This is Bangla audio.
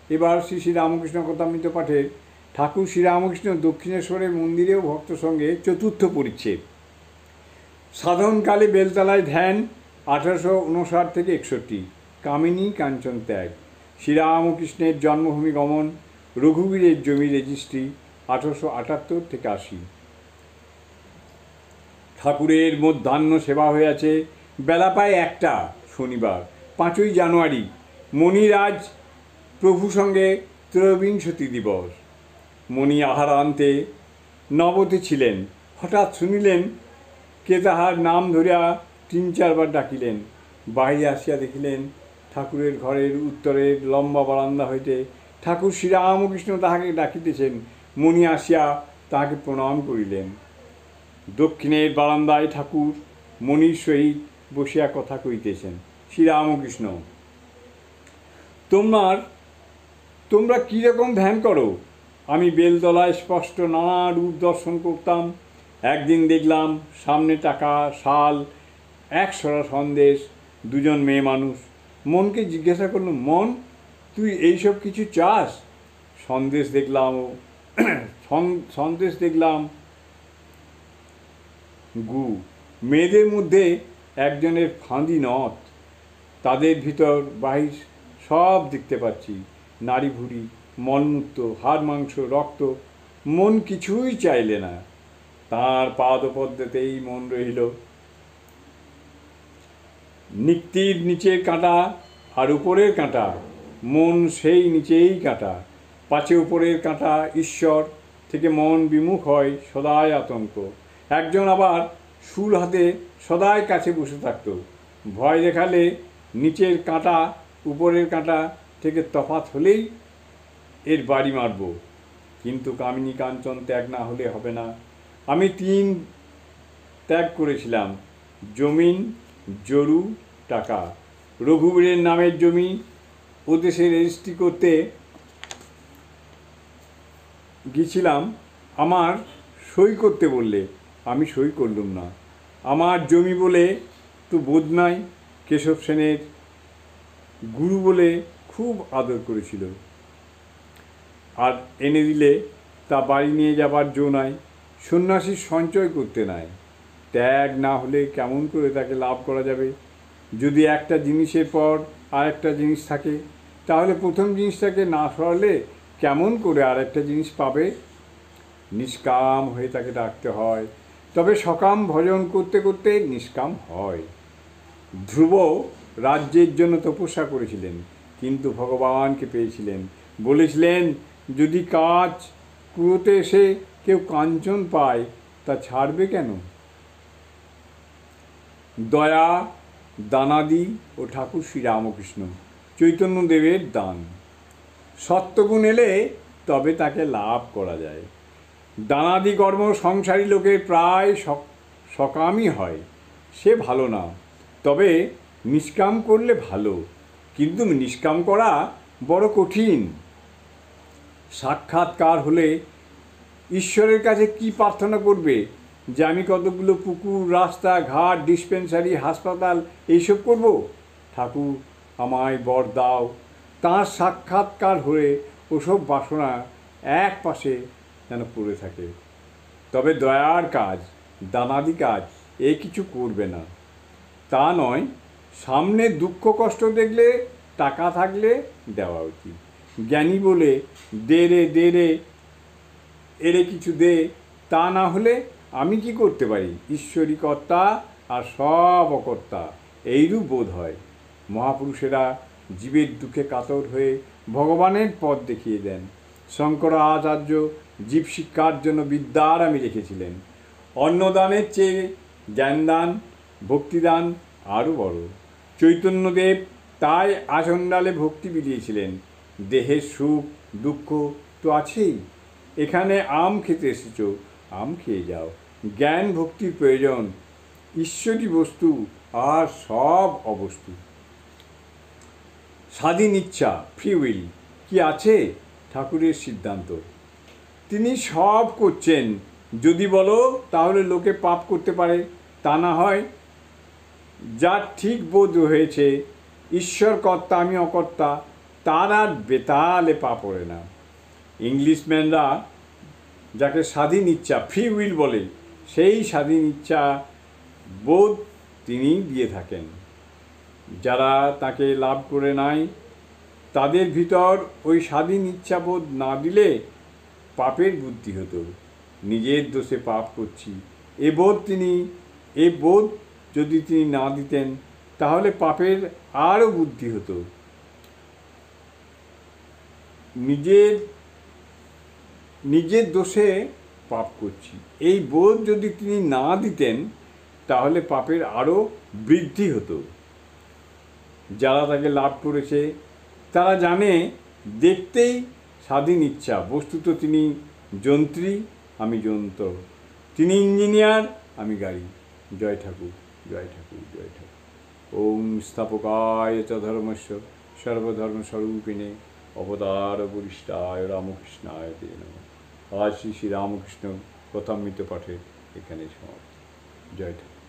এবার শ্রী শ্রীরামকৃষ্ণ কথামৃত পাঠের ঠাকুর শ্রীরামকৃষ্ণ দক্ষিণেশ্বরের মন্দিরেও ভক্ত সঙ্গে চতুর্থ পরিচ্ছেদ। সাধনকালে বেলতলায় ধ্যান 1859 থেকে 61। কামিনী কাঞ্চন ত্যাগ। শ্রীরামকৃষ্ণের জন্মভূমি গমন। রঘুবীরের জমি রেজিস্ট্রি 1878 থেকে 80। ঠাকুরের মধ্যাহ্ন সেবা হয়ে আছে। বেলা প্রায় 1টা। শনিবার 5ই জানুয়ারি। মণিরাজ প্রভু সঙ্গে ত্রয়োবিংশতি দিবস। মণি আহারান্তে নবতে ছিলেন। হঠাৎ শুনিলেন কে তাহার নাম ধরিয়া 3-4 বার ডাকিলেন। বাহিরে আসিয়া দেখিলেন ঠাকুরের ঘরের উত্তরের লম্বা বারান্দা হইতে ঠাকুর শ্রীরামকৃষ্ণ তাহাকে ডাকিতেছেন। মণি আসিয়া তাহাকে প্রণাম করিলেন। দক্ষিণের বারান্দায় ঠাকুর মণির সহিত বসিয়া কথা কইতেছেন। শ্রীরামকৃষ্ণ: তোমরা কীরকম ধ্যান করো? আমি বেলতলায় স্পষ্ট নানা রূপ দর্শন করতাম। একদিন দেখলাম সামনে টাকা, শাল, 1 ছড়া সন্দেশ, 2জন মেয়ে মানুষ। মনকে জিজ্ঞাসা করলাম, মন, তুই এইসব কিছু চাস? সন্দেশ দেখলাম গু। মেয়েদের মধ্যে একজনের ফাঁদি নথ। তাদের ভিতর বাহির সব দেখতে পাচ্ছি, নাড়ি ভুড়ি, মলমূত্র, হাড় মাংস, রক্ত। মন কিছুই চাইলে না। তাঁর পাদপদ্মেতেই মন রহিল। নিক্তির নিচের কাঁটা আর উপরের কাঁটা, মন সেই নিচেই কাঁটা। পাছে উপরের কাঁটা ঈশ্বর থেকে মন বিমুখ হয়, সদাই আতঙ্ক। একজন আবার শুল হাতে সদাই কাছে বসে থাকত। ভয় দেখালে নিচের কাঁটা উপরের কাঁটা থেকে তফাৎ হলেই এর বাড়ি মারব। কিন্তু কামিনী কাঞ্চন ত্যাগ না হলে হবে না। আমি 3 ত্যাগ করেছিলাম: জমিন, জরু, টাকা। রঘুবীরের নামের জমি ওদেশে রেজিস্ট্রি করতে গিয়েছিলাম। আমার সই করতে বললে, আমি সই করলুম না। আমার জমি বলে তো বোধ নাই। কেশব সেনের গুরু বলে খুব আদর করেছিল, আর এনে দিলে তা বাড়ি নিয়ে যাবার জো নাই। সন্ন্যাসীর সঞ্চয় করতে নাই। ত্যাগ না হলে কেমন করে তাকে লাভ করা যাবে? যদি একটা জিনিসের পর আর একটা জিনিস থাকে, তাহলে প্রথম জিনিসটাকে না সরালে কেমন করে আর একটা জিনিস পাবে? নিষ্কাম হয়ে তাকে ডাকতে হয়, তবে সকাম ভজন করতে করতে নিষ্কাম হয়। ধ্রুব রাজ্যের জন্য তপস্যা করেছিলেন, কিন্তু ভগবানকে পেয়েছিলেন। বলেছিলেন, যদি কাজ কুড়োতে এসে কেউ কাঞ্চন পায় তা ছাড়বে কেন? দয়া, দানাদি ও ঠাকুর শ্রীরামকৃষ্ণ, চৈতন্যদেবের দান। সত্যগুণ এলে তবে তাকে লাভ করা যায়। দানাদি কর্ম সংসারী লোকের প্রায় সকামই হয়, সে ভালো না। তবে নিষ্কাম করলে ভালো, কিন্তু নিষ্কাম করা বড় কঠিন। সাক্ষাৎকার হলে ঈশ্বরের কাছে কি প্রার্থনা করবে? যে আমি কতগুলো পুকুর, রাস্তা, ঘাট, ডিসপেন্সারি, হাসপাতাল এইসব করব? ঠাকুর আমায় বর দাও। তাঁর সাক্ষাৎকার হয়ে ওসব বাসনা এক পাশে যেন পড়ে থাকে। তবে দয়ার কাজ, দানাদি কাজ এ কিছু করবে না তা নয়। সামনে দুঃখ কষ্ট দেখলে টাকা থাকলে দেওয়া উচিত। জ্ঞানী বলে দে রে, এরে কিছু দে, তা না হলে আমি কি করতে পারি? ঈশ্বরই কর্তা আর সব অকর্তা, এইরূপ বোধ হয়। মহাপুরুষেরা জীবের দুঃখে কাতর হয়ে ভগবানের পথ দেখিয়ে দেন। শঙ্করাচার্য জীব শিক্ষার জন্য বিদ্যার আমি রেখেছিলেন। অন্নদানের চেয়ে জ্ঞানদান, ভক্তিদান আরও বড়। চৈতন্যদেব তাই আচণ্ডালে ভক্তি বিলিয়েছিলেন। দেহের সুখ দুঃখ তো আছেই। এখানে আম খেতে এসেছ, আম খেয়ে যাও। জ্ঞান ভক্তির প্রয়োজন। ঈশ্বরী বস্তু আর সব অবস্তু। স্বাধীন ইচ্ছা, ফ্রি উইল কি আছে? ঠাকুরের সিদ্ধান্ত। তিনি সব করছেন। যদি বলো তাহলে লোকে পাপ করতে পারে, তা না হয় যার ঠিক বোধ হয়েছে ঈশ্বর কর্তা আমি অকর্তা, তার আর বেতালে পা পড়ে না। ইংলিশম্যানরা যাকে স্বাধীন ইচ্ছা ফ্রি উইল বলে, সেই স্বাধীন ইচ্ছা বোধ তিনি দিয়ে থাকেন। যারা তাকে লাভ করে নাই তাদের ভিতর ওই স্বাধীন ইচ্ছাবোধ না দিলে পাপের বুদ্ধি হতো। নিজের দোষে পাপ করছি এ বোধ যদি তিনি না দিতেন তাহলে পাপের আরও বুদ্ধি হতো। নিজের দোষে পাপ করছি এই বোধ যদি তিনি না দিতেন তাহলে পাপের আরও বৃদ্ধি হতো। যারা তাকে লাভ করেছে তারা জানে দেখতেই স্বাধীন ইচ্ছা, বস্তুত তিনি যন্ত্রী, আমি যন্ত্র, তিনি ইঞ্জিনিয়ার, আমি গাড়ি। জয় ঠাকুর, জয় ঠাকুর, জয় ঠাকুর। ওম স্থাপকায় চ ধর্মস্য সর্বধর্মস্বরূপিণে অবতার বরিষ্ঠায় রামকৃষ্ণায় তে নমঃ। আজ শ্রী শ্রী রামকৃষ্ণ কথামৃত পাঠের এখানে সমাপ্ত। জয় ঠাকুর।